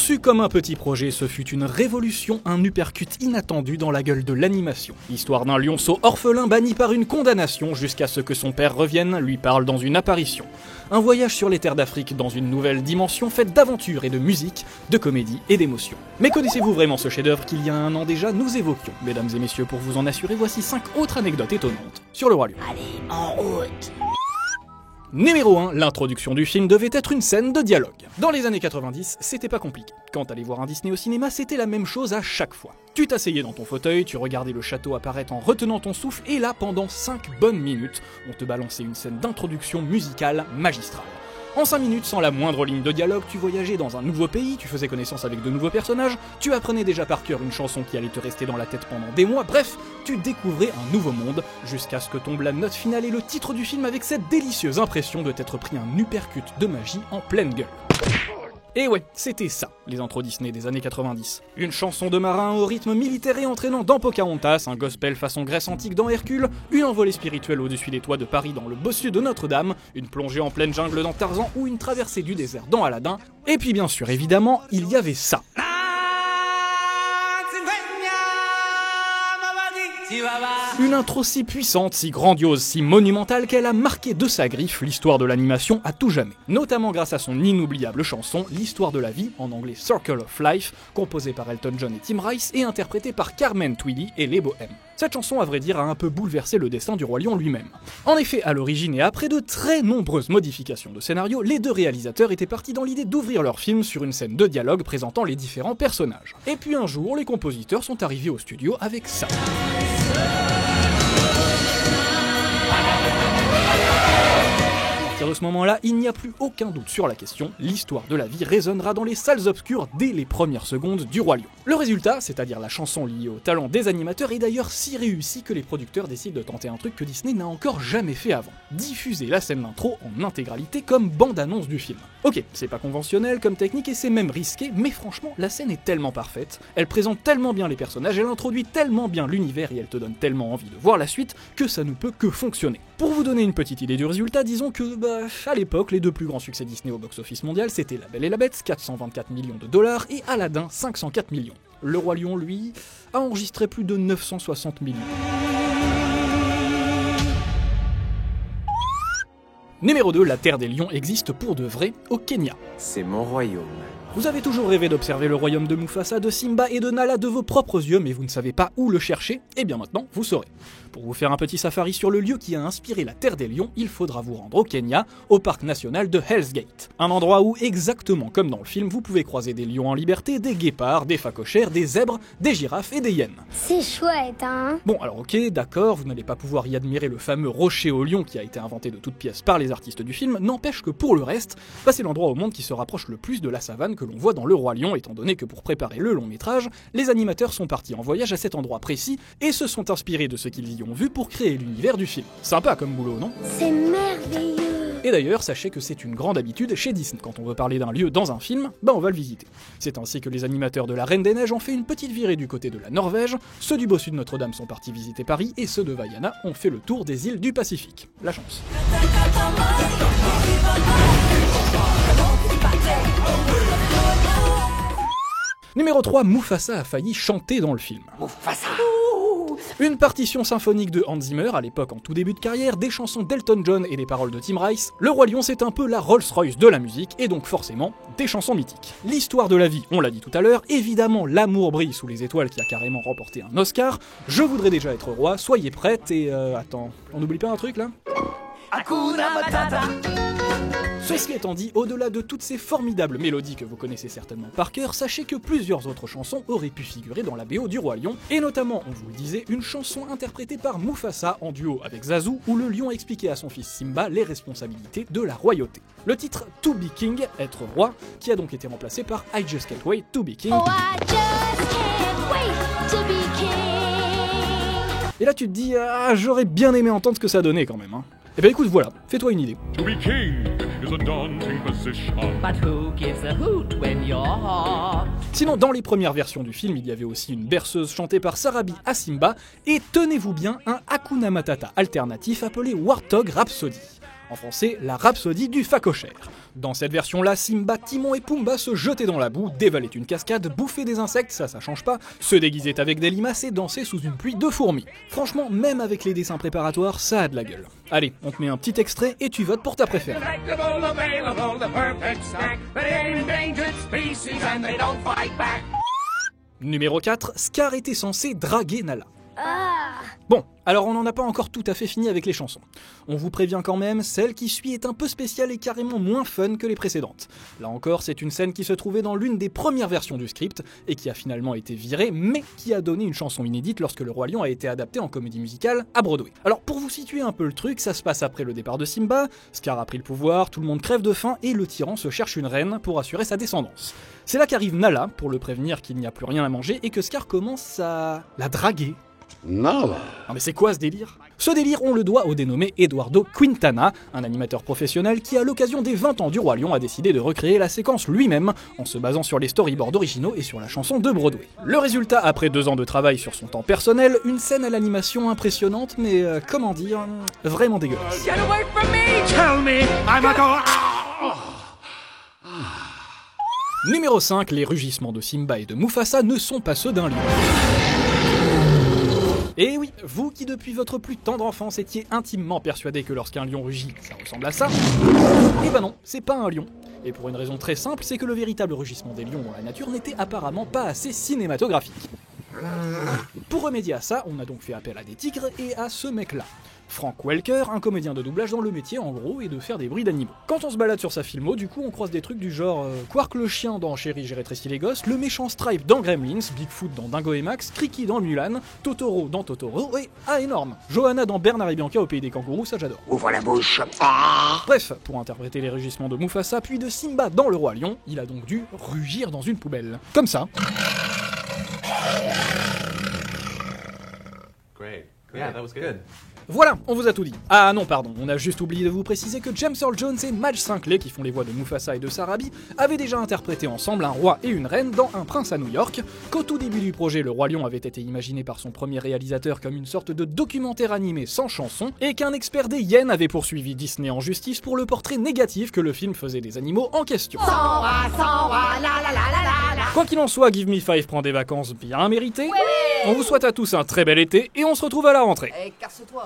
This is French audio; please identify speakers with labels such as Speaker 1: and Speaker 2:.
Speaker 1: Conçu comme un petit projet, ce fut une révolution, un uppercut inattendu dans la gueule de l'animation. L'histoire d'un lionceau orphelin banni par une condamnation jusqu'à ce que son père revienne, lui parle dans une apparition. Un voyage sur les terres d'Afrique dans une nouvelle dimension faite d'aventures et de musique, de comédie et d'émotion. Mais connaissez-vous vraiment ce chef-d'œuvre qu'il y a un an déjà nous évoquions? Mesdames et messieurs, pour vous en assurer, voici 5 autres anecdotes étonnantes sur le Roi Lion.
Speaker 2: Allez, en route!
Speaker 1: Numéro 1, l'introduction du film devait être une scène de dialogue. Dans les années 90, c'était pas compliqué. Quand t'allais voir un Disney au cinéma, c'était la même chose à chaque fois. Tu t'asseyais dans ton fauteuil, tu regardais le château apparaître en retenant ton souffle, et là, pendant 5 bonnes minutes, on te balançait une scène d'introduction musicale magistrale. En 5 minutes, sans la moindre ligne de dialogue, tu voyageais dans un nouveau pays, tu faisais connaissance avec de nouveaux personnages, tu apprenais déjà par cœur une chanson qui allait te rester dans la tête pendant des mois, bref, tu découvrais un nouveau monde, jusqu'à ce que tombe la note finale et le titre du film avec cette délicieuse impression de t'être pris un uppercut de magie en pleine gueule. Et ouais, c'était ça, les intros Disney des années 90. Une chanson de marin au rythme militaire et entraînant dans Pocahontas, un gospel façon Grèce antique dans Hercule, une envolée spirituelle au-dessus des toits de Paris dans le bossu de Notre-Dame, une plongée en pleine jungle dans Tarzan ou une traversée du désert dans Aladdin, et puis bien sûr, évidemment, il y avait ça. Une intro si puissante, si grandiose, si monumentale qu'elle a marqué de sa griffe l'histoire de l'animation à tout jamais. Notamment grâce à son inoubliable chanson, L'Histoire de la vie, en anglais Circle of Life, composée par Elton John et Tim Rice et interprétée par Carmen Tweedy et les Bohèmes. Cette chanson, à vrai dire, a un peu bouleversé le destin du Roi Lion lui-même. En effet, à l'origine et après de très nombreuses modifications de scénario, les deux réalisateurs étaient partis dans l'idée d'ouvrir leur film sur une scène de dialogue présentant les différents personnages. Et puis un jour, les compositeurs sont arrivés au studio avec ça. À partir de ce moment-là, il n'y a plus aucun doute sur la question, l'histoire de la vie résonnera dans les salles obscures dès les premières secondes du Roi Lion. Le résultat, c'est-à-dire la chanson liée au talent des animateurs, est d'ailleurs si réussi que les producteurs décident de tenter un truc que Disney n'a encore jamais fait avant. Diffuser la scène d'intro en intégralité comme bande-annonce du film. Ok, c'est pas conventionnel comme technique et c'est même risqué, mais franchement, la scène est tellement parfaite, elle présente tellement bien les personnages, elle introduit tellement bien l'univers et elle te donne tellement envie de voir la suite que ça ne peut que fonctionner. Pour vous donner une petite idée du résultat, disons que, à l'époque, les deux plus grands succès Disney au box-office mondial, c'était La Belle et la Bête, 424 millions de dollars, et Aladdin, 504 millions. Le Roi Lion, lui, a enregistré plus de 960 millions. Numéro 2, la Terre des Lions existe pour de vrai au Kenya.
Speaker 3: C'est mon royaume.
Speaker 1: Vous avez toujours rêvé d'observer le royaume de Mufasa, de Simba et de Nala de vos propres yeux, mais vous ne savez pas où le chercher? Eh bien maintenant, vous saurez. Pour vous faire un petit safari sur le lieu qui a inspiré la Terre des Lions, il faudra vous rendre au Kenya, au parc national de Hell's Gate. Un endroit où, exactement comme dans le film, vous pouvez croiser des lions en liberté, des guépards, des phacochères, des zèbres, des girafes et des hyènes.
Speaker 2: C'est chouette, hein?
Speaker 1: Bon, alors ok, d'accord, vous n'allez pas pouvoir y admirer le fameux rocher au lion qui a été inventé de toutes pièces par les artistes du film, n'empêche que pour le reste, c'est l'endroit au monde qui se rapproche le plus de la savane que l'on voit dans Le Roi Lion, étant donné que pour préparer le long métrage, les animateurs sont partis en voyage à cet endroit précis et se sont inspirés de ce qu'ils y ont vu pour créer l'univers du film. Sympa comme boulot, non?
Speaker 2: C'est merveilleux!
Speaker 1: Et d'ailleurs, sachez que c'est une grande habitude chez Disney. Quand on veut parler d'un lieu dans un film, on va le visiter. C'est ainsi que les animateurs de La Reine des Neiges ont fait une petite virée du côté de la Norvège, ceux du bossu de Notre-Dame sont partis visiter Paris, et ceux de Vaiana ont fait le tour des îles du Pacifique. La chance. Numéro 3, Mufasa a failli chanter dans le film.
Speaker 3: Mufasa!
Speaker 1: Une partition symphonique de Hans Zimmer, à l'époque en tout début de carrière, des chansons d'Elton John et des paroles de Tim Rice, Le Roi Lion c'est un peu la Rolls-Royce de la musique, et donc forcément, des chansons mythiques. L'histoire de la vie, on l'a dit tout à l'heure, évidemment l'amour brille sous les étoiles qui a carrément remporté un Oscar, Je voudrais déjà être roi, soyez prêtes et attends, on n'oublie pas un truc là?
Speaker 3: Hakuna Matata!
Speaker 1: Ceci étant dit, au-delà de toutes ces formidables mélodies que vous connaissez certainement par cœur, sachez que plusieurs autres chansons auraient pu figurer dans la BO du Roi Lion, et notamment, on vous le disait, une chanson interprétée par Mufasa en duo avec Zazu, où le lion expliquait à son fils Simba les responsabilités de la royauté. Le titre To Be King, être roi, qui a donc été remplacé par I Just Can't Wait to Be King.
Speaker 2: Oh, I just can't wait to be king.
Speaker 1: Et là tu te dis, ah, j'aurais bien aimé entendre ce que ça donnait quand même, hein. Eh ben écoute, voilà, fais-toi une idée.
Speaker 4: To be king is a daunting position.
Speaker 5: But who gives a hoot when you're hot?
Speaker 1: Sinon, dans les premières versions du film, il y avait aussi une berceuse chantée par Sarabi à Simba, et tenez-vous bien, un Hakuna Matata alternatif appelé Warthog Rhapsody. En français, la rhapsodie du phacochère. Dans cette version-là, Simba, Timon et Pumba se jetaient dans la boue, dévalaient une cascade, bouffaient des insectes, ça change pas, se déguisaient avec des limaces et dansaient sous une pluie de fourmis. Franchement, même avec les dessins préparatoires, ça a de la gueule. Allez, on te met un petit extrait et tu votes pour ta préférée.
Speaker 3: Delectable, available, the perfect snack, but endangered species and they don't fight back.
Speaker 1: Numéro 4, Scar était censé draguer Nala. Bon, alors on n'en a pas encore tout à fait fini avec les chansons. On vous prévient quand même, celle qui suit est un peu spéciale et carrément moins fun que les précédentes. Là encore, c'est une scène qui se trouvait dans l'une des premières versions du script, et qui a finalement été virée, mais qui a donné une chanson inédite lorsque Le Roi Lion a été adapté en comédie musicale à Broadway. Alors pour vous situer un peu le truc, ça se passe après le départ de Simba, Scar a pris le pouvoir, tout le monde crève de faim, et le tyran se cherche une reine pour assurer sa descendance. C'est là qu'arrive Nala, pour le prévenir qu'il n'y a plus rien à manger, et que Scar commence à la draguer. Non mais c'est quoi ce délire ? Ce délire, on le doit au dénommé Eduardo Quintana, un animateur professionnel qui, à l'occasion des 20 ans du Roi Lion, a décidé de recréer la séquence lui-même, en se basant sur les storyboards originaux et sur la chanson de Broadway. Le résultat, après 2 ans de travail sur son temps personnel, une scène à l'animation impressionnante, mais comment dire, vraiment dégueulasse.
Speaker 3: Get away from me! Tell me I'm a go.
Speaker 1: Numéro 5, les rugissements de Simba et de Mufasa ne sont pas ceux d'un lion. Et oui, vous qui depuis votre plus tendre enfance étiez intimement persuadé que lorsqu'un lion rugit, ça ressemble à ça, eh ben non, c'est pas un lion. Et pour une raison très simple, c'est que le véritable rugissement des lions dans la nature n'était apparemment pas assez cinématographique. Pour remédier à ça, on a donc fait appel à des tigres et à ce mec-là. Frank Welker, un comédien de doublage dont le métier en gros est de faire des bruits d'animaux. Quand on se balade sur sa filmo, du coup on croise des trucs du genre Quark le chien dans Chérie j'ai rétréci les gosses, le méchant Stripe dans Gremlins, Bigfoot dans Dingo et Max, Cricky dans Mulan, Totoro dans Totoro et énorme, Johanna dans Bernard et Bianca au pays des kangourous, ça j'adore.
Speaker 3: Ouvre la bouche.
Speaker 1: Bref, pour interpréter les rugissements de Mufasa puis de Simba dans Le Roi Lion, il a donc dû rugir dans une poubelle. Comme ça.
Speaker 6: Great. Yeah, that was good.
Speaker 1: Voilà, on vous a tout dit. Ah non, pardon, on a juste oublié de vous préciser que James Earl Jones et Madge Sinclair, qui font les voix de Mufasa et de Sarabi, avaient déjà interprété ensemble un roi et une reine dans Un prince à New York, qu'au tout début du projet, Le Roi Lion avait été imaginé par son premier réalisateur comme une sorte de documentaire animé sans chanson, et qu'un expert des hyènes avait poursuivi Disney en justice pour le portrait négatif que le film faisait des animaux en question. Quoi qu'il en soit, Give Me 5 prend des vacances bien méritées. On vous souhaite à tous un très bel été et on se retrouve à la rentrée.
Speaker 5: Hey, casse-toi.